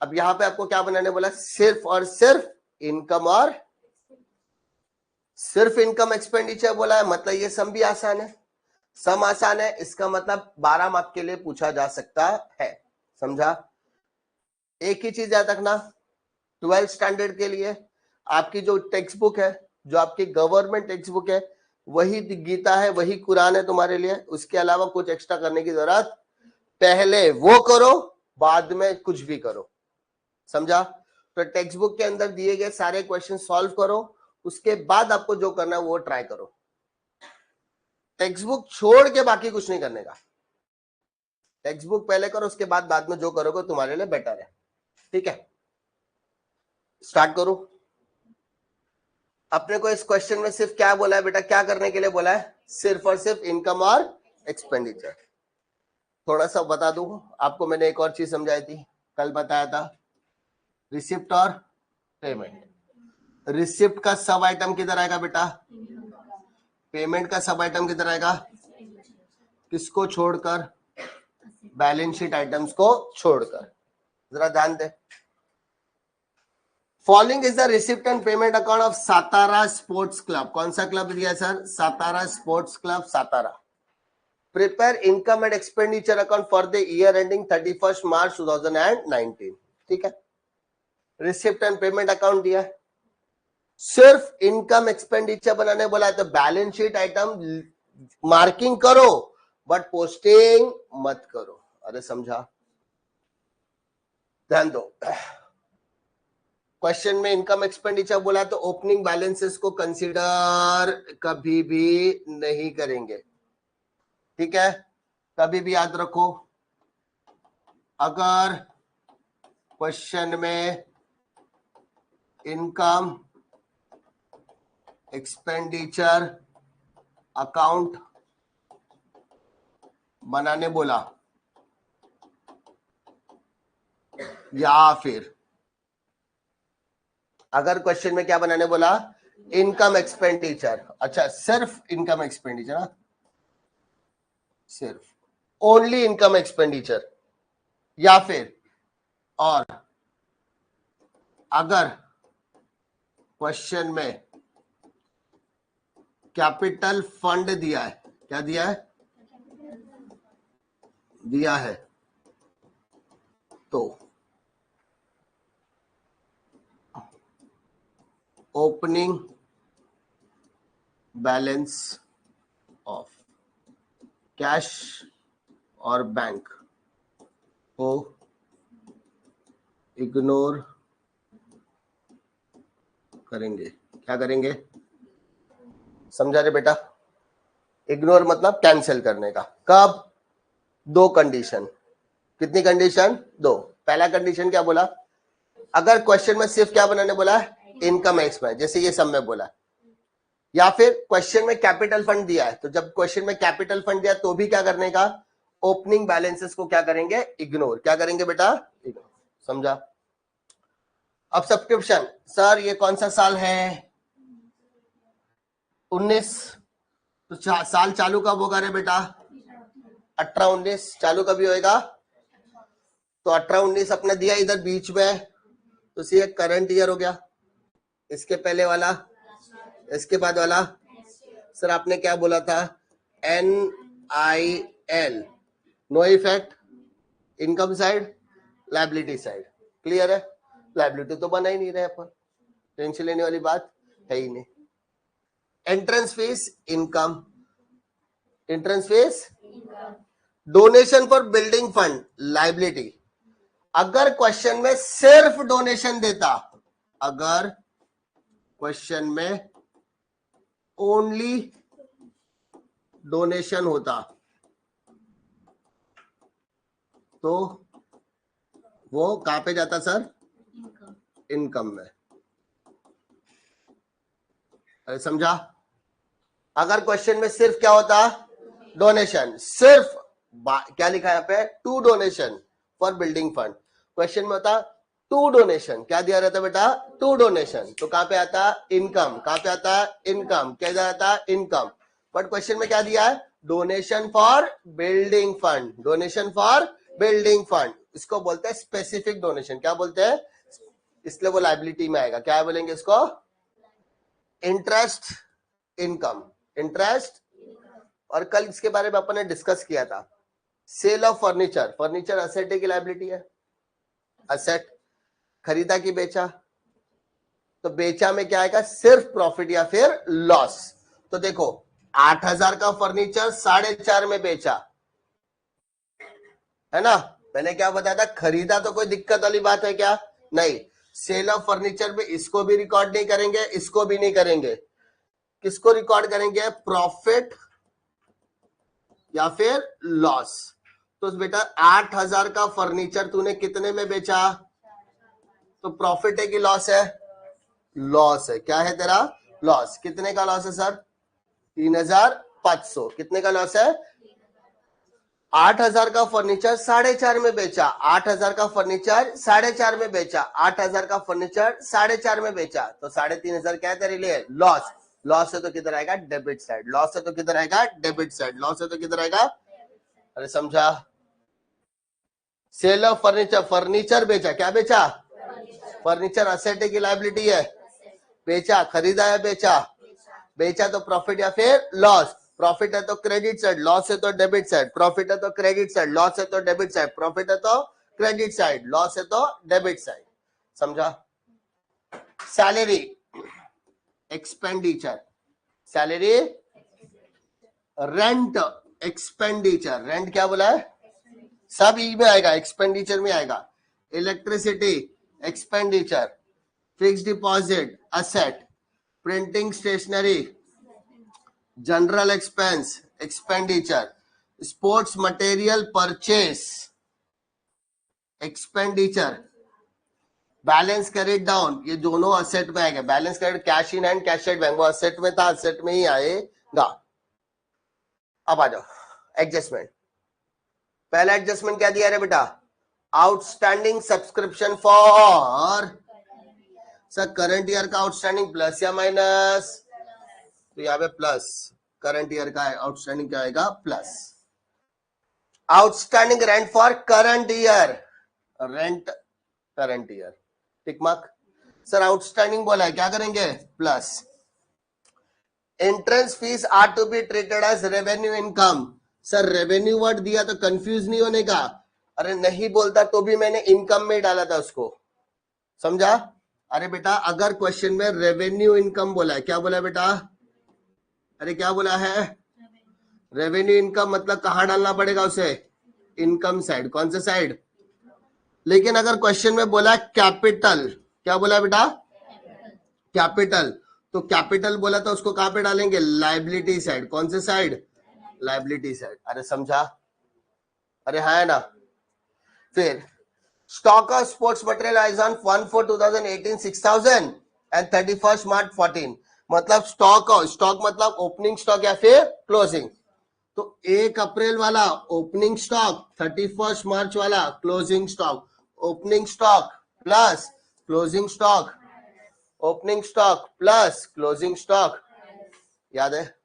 अब यहां पे आपको क्या बनाने बोला, सिर्फ और सिर्फ इनकम और सिर्फ इनकम एक्सपेंडिचर बोला है, मतलब ये सम भी आसान है, सम आसान है, इसका मतलब 12 मार्क के लिए पूछा जा सकता है, समझा। एक ही चीज याद रखना, 12th स्टैंडर्ड के लिए आपकी जो टेक्स्ट बुक है, जो आपकी गवर्नमेंट टेक्स्ट बुक है, वही गीता है, वही कुरान है तुम्हारे लिए, उसके अलावा कुछ एक्स्ट्रा करने की जरूरत, पहले वो करो बाद में कुछ भी करो, समझा। तो टेक्स्ट बुक के अंदर दिए गए सारे क्वेश्चन सॉल्व करो, उसके बाद आपको जो करना है वो ट्राई करो, टेक्स्ट बुक छोड़ के बाकी कुछ नहीं करने का, टेक्स्ट बुक पहले करो, उसके बाद में जो करोगे तुम्हारे लिए बेटर है, ठीक है, स्टार्ट करो। अपने को इस क्वेश्चन में सिर्फ क्या बोला है बेटा, क्या करने के लिए बोला है? सिर्फ और सिर्फ इनकम और एक्सपेंडिचर। थोड़ा सा बता दूं आपको, मैंने एक और चीज समझाई थी, कल बताया था, रिसिप्ट और पेमेंट। रिसिप्ट का सब आइटम किधर आएगा बेटा? पेमेंट का सब आइटम किधर आएगा? किसको छोड़कर? बैलेंस शीट आइटम्स को छोड़कर। जरा ध्यान दे। Following is the receipt and payment account of Satara sports club. कौन सा क्लब दिया sir? Satara sports club Satara. Prepare income and expenditure account for the year ending 31 March 2019। ठीक है, रिसिप्ट एंड पेमेंट अकाउंट दिया है, सिर्फ इनकम एक्सपेंडिचर बनाने बोला है, तो बैलेंस शीट आइटम मार्किंग करो बट पोस्टिंग मत करो। अरे समझा? ध्यान दो, क्वेश्चन में इनकम एक्सपेंडिचर बोला तो ओपनिंग बैलेंसेस को कंसीडर कभी भी नहीं करेंगे। ठीक है, कभी भी याद रखो, अगर क्वेश्चन में इनकम एक्सपेंडिचर अकाउंट बनाने बोला या फिर अगर क्वेश्चन में क्या बनाने बोला? इनकम एक्सपेंडिचर, अच्छा सिर्फ इनकम एक्सपेंडिचर, सिर्फ ओनली इनकम एक्सपेंडिचर, या फिर और अगर क्वेश्चन में कैपिटल फंड दिया है, क्या दिया है? दिया है, तो ओपनिंग बैलेंस ऑफ कैश और बैंक को इग्नोर करेंगे। क्या करेंगे? समझा रे बेटा? इग्नोर मतलब कैंसिल करने का। कब? दो कंडीशन। कितनी कंडीशन? दो। पहला कंडीशन क्या बोला? अगर क्वेश्चन में सिर्फ क्या बनाने बोला है? इनकम एक्सपेंस, जैसे ये सब में बोला, या फिर क्वेश्चन में कैपिटल फंड दिया है, तो जब क्वेश्चन में कैपिटल फंड दिया तो भी क्या करने का? ओपनिंग बैलेंसेस को क्या करेंगे? इग्नोर। क्या करेंगे बेटा? इग्नोर। समझा? अब सब्सक्रिप्शन, सर ये कौन सा साल है? 19। तो साल चालू कब होगा रे बेटा? 18-19 चालू कभी होएगा? तो 18-19 अपने दिया इधर बीच में, तो ये करंट ईयर हो गया। इसके पहले वाला, इसके बाद वाला, सर आपने क्या बोला था? NIL, no effect, income side, liability side. Clear है? लायबिलिटी तो बना ही नहीं रहे अपन, टेंशन लेने वाली बात है ही नहीं। Entrance fees income, entrance fees, donation for building fund liability. अगर क्वेश्चन में सिर्फ डोनेशन देता, अगर क्वेश्चन में ओनली डोनेशन होता तो वो कहां पे जाता सर? इनकम में। अरे समझा? अगर क्वेश्चन में सिर्फ क्या होता? डोनेशन, सिर्फ क्या लिखा है यहाँ पे? To donation for building fund. Question में होता टू डोनेशन, क्या दिया रहता बेटा? टू डोनेशन, तो कहां पे आता? इनकम। कहां पे आता? इनकम। क्या जाता? इनकम। बट क्वेश्चन में क्या दिया है? Donation for building fund, donation for building fund. इसको बोलते हैं स्पेसिफिक डोनेशन। क्या बोलते हैं? इसलिए वो लायबिलिटी में आएगा। क्या बोलेंगे इसको? Interest income, interest. और कल इसके बारे में अपन ने डिस्कस किया था, sale of furniture. Furniture asset है कि लायबिलिटी है? असेट। खरीदा कि बेचा? तो बेचा में क्या आएगा? सिर्फ प्रॉफिट या फिर लॉस। तो देखो 8,000 का फर्नीचर 4.5 में बेचा, है ना? मैंने क्या बताया था? खरीदा तो कोई दिक्कत वाली बात है क्या? नहीं। सेल ऑफ फर्नीचर में इसको भी रिकॉर्ड नहीं करेंगे, इसको भी नहीं करेंगे। किसको रिकॉर्ड करेंगे? प्रॉफिट या फिर लॉस। तो बेटा 8,000 का फर्नीचर तूने कितने में बेचा? तो प्रॉफिट है कि लॉस है? लॉस है। क्या है तेरा? लॉस। कितने का लॉस है सर? 3,500। कितने का लॉस है? 8,000 का फर्नीचर 4.5 में बेचा, 8,000 का फर्नीचर 4.5 में बेचा, 8,000 का फर्नीचर 4.5 में बेचा, तो 3,500 क्या है तेरे लिए? लॉस। लॉस है तो किधर आएगा? Debit side. लॉस है तो किधर आएगा? Debit side. लॉस है तो किधर आएगा? अरे समझा? सेल ऑफ फर्नीचर, फर्नीचर बेचा। क्या बेचा? फर्नीचर असेट है कि लायबिलिटी है? बेचा। खरीदा है? बेचा। बेचा तो प्रॉफिट या फिर लॉस? प्रॉफिट है तो क्रेडिट साइड, लॉस है तो डेबिट साइड। प्रॉफिट है तो क्रेडिट साइड, लॉस है तो डेबिट साइड। प्रॉफिट है तो क्रेडिट साइड, लॉस है तो डेबिट साइड। समझा? Salary, expenditure, salary, rent, expenditure. Rent क्या बोला है? सब ई में आएगा, एक्सपेंडिचर में आएगा। Electricity, expenditure. Fix deposit, asset. Printing stationery, general expense, expenditure. Sports material purchase, expenditure. Balance carried down, ये दोनों असेट में आएगा। Balance carried cash in hand, cash at bank, वो असेट में था, असेट में ही आएगा। अब आ जाओ एडजस्टमेंट। पहला एडजस्टमेंट क्या दिया रे बेटा? Outstanding subscription for, sir current year का आउटस्टैंडिंग प्लस या माइनस? तो यहाँ पे प्लस। करंट ईयर का आउटस्टैंडिंग क्या आएगा? Plus. Outstanding rent for current year, rent current year, tick mark. Sir outstanding बोला है, क्या करेंगे? Plus. Entrance fees are to be treated as revenue income. Sir revenue word दिया तो कंफ्यूज नहीं होने का। अरे नहीं बोलता तो भी मैंने इनकम में डाला था उसको, समझा? अरे बेटा अगर क्वेश्चन में रेवेन्यू इनकम बोला है, क्या बोला है बेटा? अरे क्या बोला है? रेवेन्यू इनकम, मतलब कहां डालना पड़ेगा उसे? Income side. कौन से साइड? लेकिन अगर क्वेश्चन में बोला कैपिटल, क्या बोला बेटा? कैपिटल, तो कैपिटल बोला तो उसको कहां पे डालेंगे? Liability side. कौन से साइड? Liability side. अरे समझा? अरे है ना? फिर stock of sports material eyes on 1/4/2018 6,000 and 31 मार्च 14। मतलब स्टॉक, स्टॉक मतलब ओपनिंग स्टॉक या फिर क्लोजिंग। तो 1 अप्रैल वाला ओपनिंग स्टॉक, 31 मार्च वाला closing stock. Opening stock plus closing stock, opening stock plus closing stock. याद है?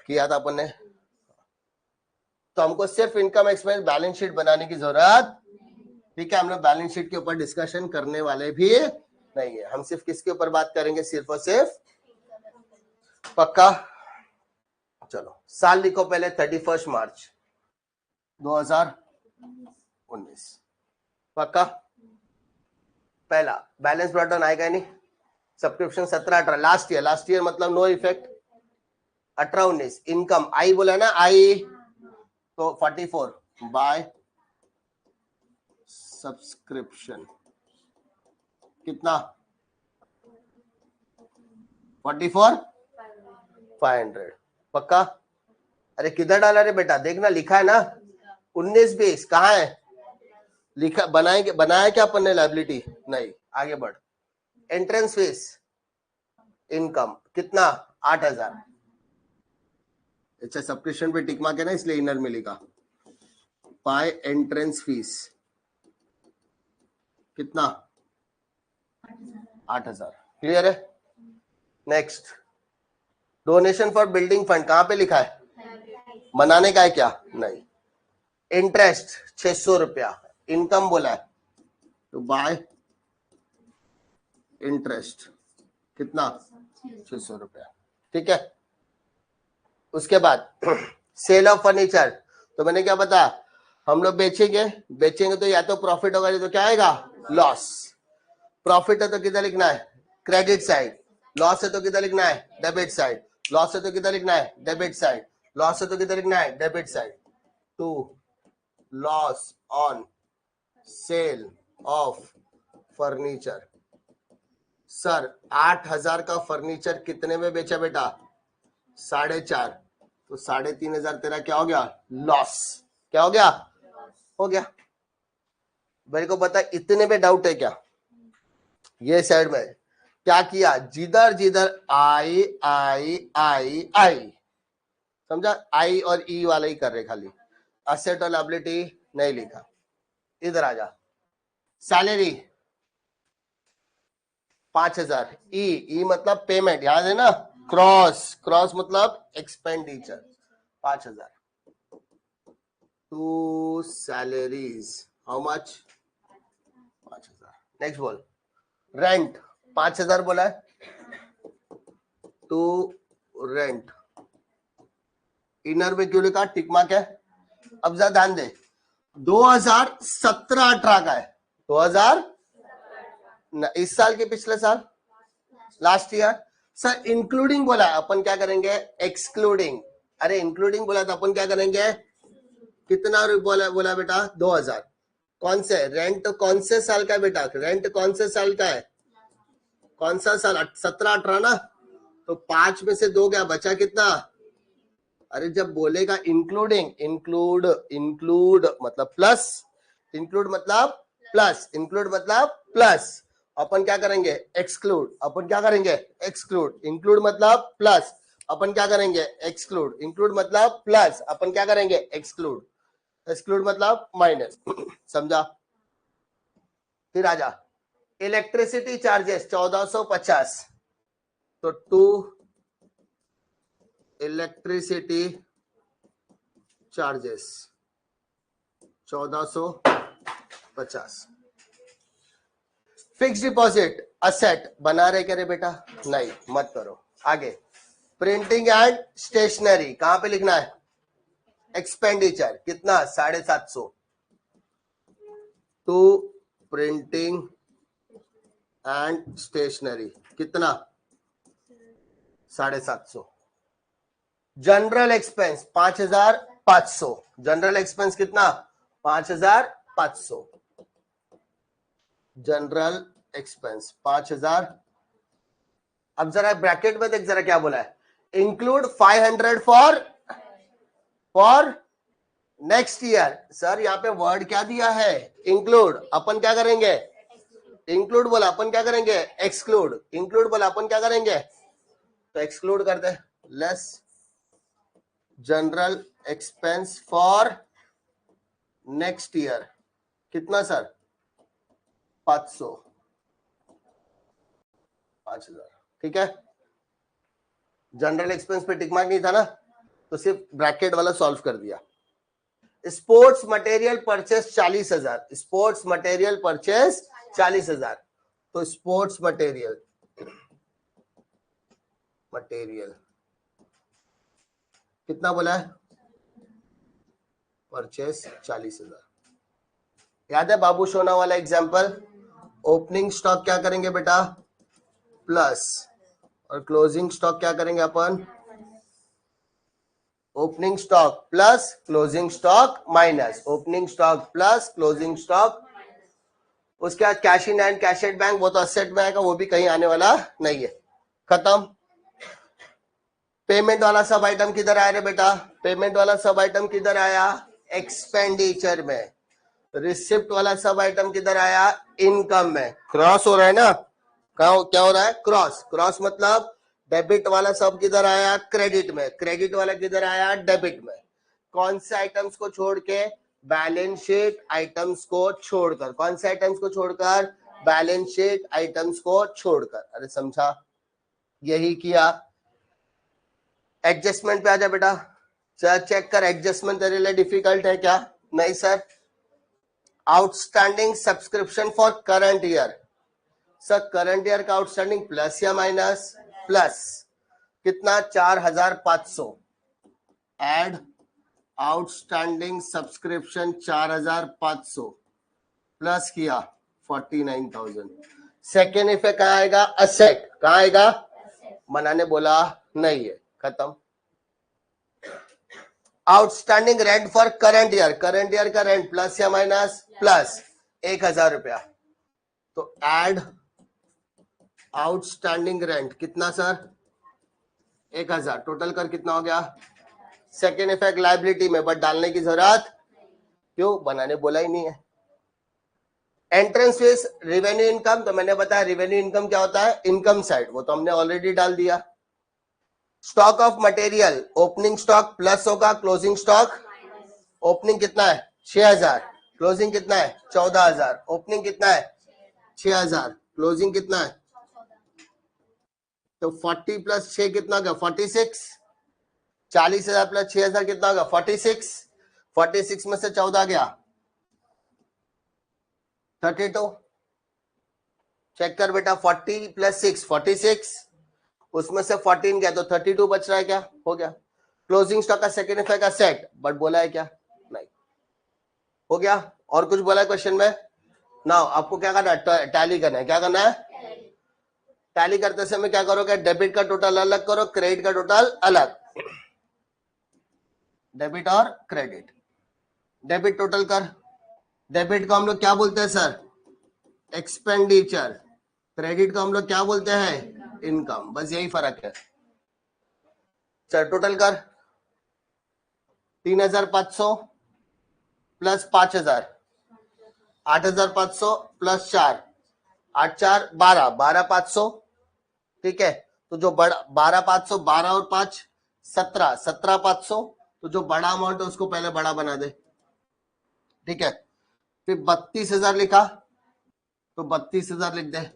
किया था अपन ने। तो हमको सिर्फ इनकम एक्सपेंस बैलेंस शीट बनाने की जरूरत, ठीक है? हम लोग बैलेंस शीट के ऊपर डिस्कशन करने वाले भी नहीं है। हम सिर्फ किसके ऊपर बात करेंगे? सिर्फ और सिर्फ, पक्का? चलो साल लिखो पहले, 31 मार्च 2019, पक्का? पहला बैलेंस ब्रॉट डाउन आएगा नहीं? Subscription 17-18 last year, last year मतलब नो इफेक्ट। 18-19 इनकम आई बोला ना, आई, तो 44 बाय सब्सक्रिप्शन। कितना? 44,500, पक्का? अरे किधर डाला रे बेटा? देखना लिखा है ना 19-20, कहाँ है लिखा? बनाएंगे, बनाया क्या अपन ने? लायबिलिटी नहीं। आगे बढ़। एंट्रेंस फीस इनकम कितना? 8,000। अच्छा सब्सक्रिप्शन पे टिक मार्क है ना, इसलिए इनर में लिखा। बाय एंट्रेंस फीस कितना? 8,000। क्लियर है? Next, donation for building fund, कहां पे लिखा है? बनाने का है क्या? नहीं। इंटरेस्ट 600 रुपया, इनकम बोला है तो बाय इंटरेस्ट कितना? 600 रुपया, ठीक है? उसके बाद सेल ऑफ फर्नीचर, तो मैंने क्या बताया? हम लोग बेचेंगे, बेचेंगे तो या तो प्रॉफिट होगा, तो क्या आएगा? लॉस। प्रॉफिट है तो किधर लिखना है? Credit side. लॉस है तो किधर लिखना है? Debit side. लॉस है तो किधर लिखना है? Debit side. लॉस है तो किधर लिखना है? Debit side. To loss on sale of furniture. Sir 8,000 का फर्नीचर कितने में बेचा बेटा? 4.5, तो 3,500 तेरा क्या हो गया? लॉस। क्या हो गया? हो गया। मेरे को पता इतने में डाउट है क्या? ये साइड में क्या किया, जिधर जिधर आई आई आई आई, समझा, आई और ई वाला ही कर रहे खाली, असेट और लायबिलिटी नहीं लिखा। इधर आ जा, सैलरी 5000, ई मतलब पेमेंट, याद है ना, क्रॉस, क्रॉस मतलब expenditure, 5000 to salaries, how much, 5000। Next बोल, रेंट 5000 बोला है, टू रेंट, इनर में क्यों लिखा, टिक मार्क है। अब जरा ध्यान दे, 2017-18 का है, 2000 इस साल के पिछले साल, लास्ट ईयर। सर इंक्लूडिंग बोला, अपन क्या करेंगे, एक्सक्लूडिंग। अरे इंक्लूडिंग बोला तो अपन क्या करेंगे, कितना बोला बोला बेटा, 2000। कौन से, रेंट कौन से साल का है बेटा, रेंट कौन से साल का है, कौन सा साल, 17-18 ना, तो 5 में से 2 गया, बचा कितना। अरे जब बोलेगा इंक्लूडिंग, इंक्लूड, इंक्लूड मतलब प्लस, इंक्लूड मतलब प्लस, इंक्लूड मतलब प्लस, अपन क्या करेंगे, एक्सक्लूड, अपन क्या करेंगे, एक्सक्लूड, इंक्लूड मतलब प्लस, अपन क्या करेंगे, एक्सक्लूड, इंक्लूड मतलब प्लस, अपन क्या करेंगे, एक्सक्लूड, एक्सक्लूड मतलब माइनस। समझा। फिर आजा, इलेक्ट्रिसिटी चार्जेस 1450, तो to electricity charges 1450। Fix deposit asset बना रहे क्या रे बेटा, नहीं मत करो। आगे, प्रिंटिंग एंड स्टेशनरी कहां पे लिखना है, एक्सपेंडिचर कितना, 750, टू प्रिंटिंग एंड स्टेशनरी कितना, 750। जनरल एक्सपेंस 5500, जनरल एक्सपेंस कितना, 5500, जनरल एक्सपेंस 5000। अब जरा ब्रैकेट में देख, जरा क्या बोला है, include 500 for next year. Sir यहाँ पे वर्ड क्या दिया है, इंक्लूड, अपन क्या करेंगे, इंक्लूड बोला अपन क्या करेंगे, एक्सक्लूड, इंक्लूड बोला अपन क्या करेंगे, तो एक्सक्लूड कर दे, less general expense for next year कितना सर, 500, 5000, ठीक है। जनरल एक्सपेंस पे टिक मार्क नहीं था ना, तो सिर्फ ब्रैकेट वाला सॉल्व कर दिया। Sports material purchase 40,000, sports material purchase 40,000, तो स्पोर्ट्स मटेरियल, मटेरियल कितना बोला है, परचेस 40,000। याद है बाबू सोना वाला एग्जांपल, ओपनिंग स्टॉक क्या करेंगे बेटा, प्लस, और क्लोजिंग स्टॉक क्या करेंगे अपन, opening stock plus closing stock minus, opening stock plus closing stock. उसके बाद cash in and cash at bank, वो तो असेट में आएगा, वो भी कहीं आने वाला नहीं है, खत्म। पेमेंट वाला सब आइटम किधर आया रे बेटा, पेमेंट वाला सब आइटम किधर आया, एक्सपेंडिचर में। रिसिप्ट वाला सब आइटम किधर आया, इनकम में। क्रॉस हो रहा है ना, क्या हो रहा है, क्रॉस, क्रॉस मतलब डेबिट वाला सब किधर आया, क्रेडिट में, क्रेडिट वाला किधर आया, डेबिट में। कौन से आइटम्स को छोड़ के, बैलेंस शीट आइटम्स को छोड़कर, कौन से आइटम्स को छोड़कर, बैलेंस शीट आइटम्स को छोड़कर। अरे समझा, यही किया। एडजस्टमेंट पे आ जा बेटा, सर चेक कर, एडजस्टमेंट तेरे लिए डिफिकल्ट है क्या, नहीं sir. Outstanding subscription for current year, sir current year का आउटस्टैंडिंग प्लस या माइनस, प्लस, कितना, 4500, एड आउटस्टैंडिंग सब्सक्रिप्शन 4500 प्लस किया 49,000। सेकेंड इफेक्ट कहां आएगा, असेट, कहां आएगा, मनाने बोला नहीं है, खत्म। Outstanding rent for current year, current year का रेंट प्लस या माइनस, प्लस 1,000 रुपया, तो एड आउटस्टैंडिंग रेंट कितना सर, 1,000, टोटल कर कितना हो गया। सेकेंड इफेक्ट लायबिलिटी में, बट डालने की जरूरत, क्यों, बनाने बोला ही नहीं है। एंट्रेंस फीस, रेवेन्यू इनकम, तो मैंने बताया रेवेन्यू इनकम क्या होता है, इनकम साइड, वो तो हमने ऑलरेडी डाल दिया। Stock of material, opening stock plus होगा क्लोजिंग स्टॉक। ओपनिंग कितना है 6000, क्लोजिंग कितना है 14000। ओपनिंग कितना है 6000, क्लोजिंग कितना है, तो 40 प्लस 6 कितना होगा 46। 40,000 प्लस 6000 कितना होगा 46। 46 में से 14 गया 32। चेक कर बेटा, 40 प्लस 6 46, उसमें से 14 गया तो 32 बच रहा है, क्या हो गया। क्लोजिंग स्टॉक का सिग्निफाई का सेट, बट बोला है क्या, नहीं। हो गया। और कुछ बोला है क्वेश्चन में? नाउ आपको क्या करना है, टैली करना है। क्या करना है, टैली करते समय क्या करोगे, डेबिट का टोटल अलग करो, क्रेडिट का टोटल अलग। डेबिट और क्रेडिट, डेबिट टोटल कर। डेबिट को हम लोग क्या बोलते हैं सर, एक्सपेंडिचर। क्रेडिट को हम लोग क्या बोलते हैं, इनकम। बस यही फर्क है। चल टोटल कर, 3500 प्लस 5000, 8500 प्लस 4, 8 4 12, 12500। ठीक है, तो जो बड़ा 12500, 12 और 5 17, 17500। तो जो बड़ा अमाउंट है उसको पहले बड़ा बना दे। ठीक है, फिर 32,000 लिखा, तो 32,000 लिख दे।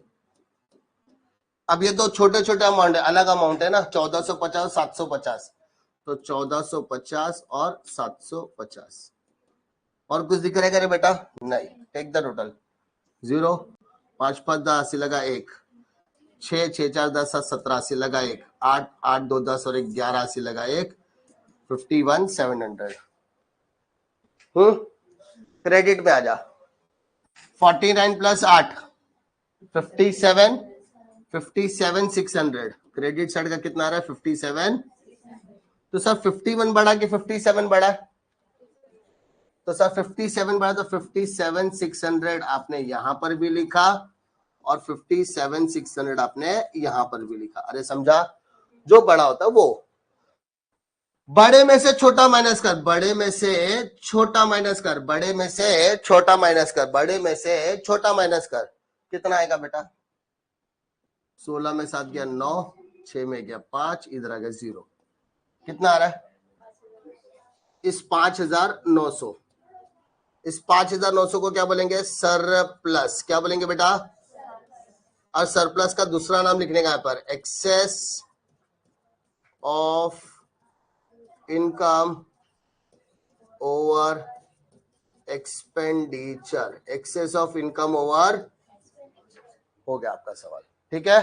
अब ये तो छोटे छोटे अमाउंट है, अलग अमाउंट है ना, 1450, 750। तो 1450 और 750। और कुछ दिख रहा है बेटा, नहीं। टेक द टोटल, 0 5 5 10 80 लगा 1, 6 6 4 10 7 17 80 लगा 1, 8 8 2 10 और 1 11 80 लगा 1, 51,700। क्रेडिट पे आ जा, 49 प्लस 8 57, 57,600। क्रेडिट साइड का कितना आ रहा है 57। तो सर 51 बढ़ा कि 57 बढ़ा, तो सर 57 बढ़ा, तो 57,600 आपने यहां पर भी लिखा और 57,600 आपने यहां पर भी लिखा। अरे समझा, जो बड़ा होता है वो बड़े में से छोटा माइनस कर, बड़े में से छोटा माइनस कर, बड़े में से छोटा माइनस कर, बड़े में से छोटा माइनस कर। कितना आएगा बेटा, 16 में 7 गया 9, 6 में गया 5, इधर आ गया 0। कितना आ रहा है, इस 5,900, इस 5,900 को क्या बोलेंगे, सरप्लस। क्या बोलेंगे बेटा, और सरप्लस का दूसरा नाम लिखने का यहाँ पर, excess of income over expenditure. Excess of income over, हो गया आपका सवाल। ठीक है,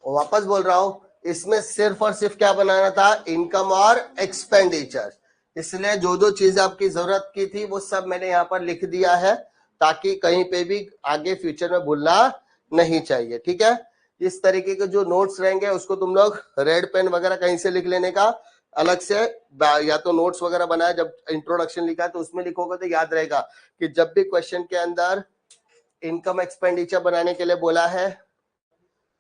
वापस बोल रहा हूं, इसमें सिर्फ और सिर्फ क्या बनाना था, इनकम और एक्सपेंडिचर। इसलिए जो जो चीज आपकी जरूरत की थी वो सब मैंने यहाँ पर लिख दिया है, ताकि कहीं पे भी आगे फ्यूचर में भूलना नहीं चाहिए। ठीक है, इस तरीके के जो नोट्स रहेंगे उसको तुम लोग रेड पेन वगैरह कहीं से लिख लेने का, अलग से या तो नोट्स वगैरह बनाया, जब इंट्रोडक्शन लिखा तो उसमें लिखोगे तो याद रहेगा कि जब भी क्वेश्चन के अंदर इनकम एक्सपेंडिचर बनाने के लिए बोला है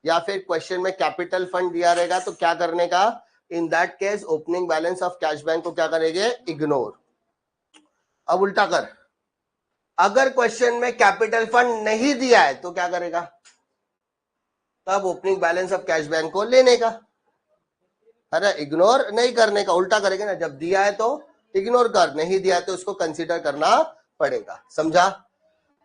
या फिर क्वेश्चन में कैपिटल फंड दिया रहेगा तो क्या करने का, in that case opening balance of cash bank को क्या करेंगे, इग्नोर। अब उल्टा कर, अगर क्वेश्चन में कैपिटल फंड नहीं दिया है तो क्या करेगा, तब opening balance of cash bank को लेने का। अरे इग्नोर नहीं करने का, उल्टा करेंगे ना, जब दिया है तो इग्नोर कर, नहीं दिया है तो उसको कंसीडर करना पड़ेगा। समझा,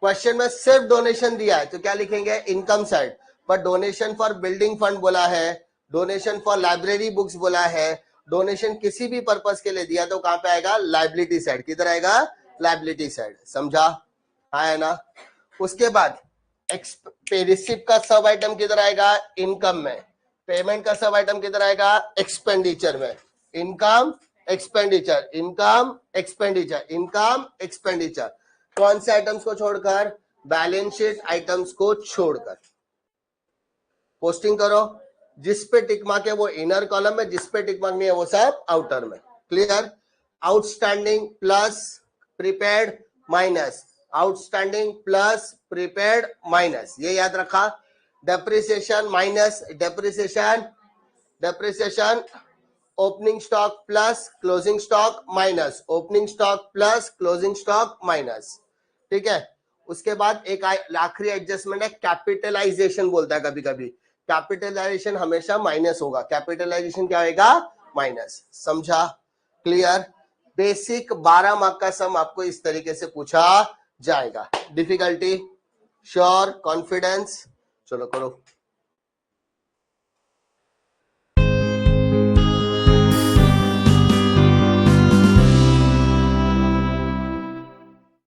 क्वेश्चन में सिर्फ डोनेशन दिया है तो क्या लिखेंगे, इनकम साइड। पर डोनेशन फॉर बिल्डिंग फंड बोला है, डोनेशन फॉर लाइब्रेरी बुक्स बोला है, डोनेशन किसी भी पर्पस के लिए दिया तो कहां पे आएगा, लाइबिलिटी साइड। किधर आएगा, लाइबिलिटी साइड। समझा, हाँ है ना। उसके बाद रिसिप्ट का सब आइटम किधर आएगा, इनकम में। पेमेंट का सब आइटम किधर आएगा, एक्सपेंडिचर में। Income expenditure, income expenditure, income expenditure. कौन से आइटम्स को छोड़कर, बैलेंस शीट आइटम्स को छोड़कर। पोस्टिंग करो, जिस पे टिक मार्क है वो इनर कॉलम में, जिस पे टिक मार्क नहीं है वो सब आउटर में। Clear, outstanding plus prepaid minus, outstanding plus prepaid minus, ये याद रखा। Depreciation minus depreciation, depreciation opening stock plus closing stock minus, opening stock plus closing stock minus. ठीक है, उसके बाद एक आखिरी एडजस्टमेंट है कैपिटलाइजेशन बोलता है कभी कभी, कैपिटलाइजेशन हमेशा माइनस होगा, कैपिटलाइजेशन क्या होगा, माइनस। समझा, क्लियर। बेसिक 12 मार्क का सम आपको इस तरीके से पूछा जाएगा। डिफिकल्टी श्योर, कॉन्फिडेंस, चलो करो।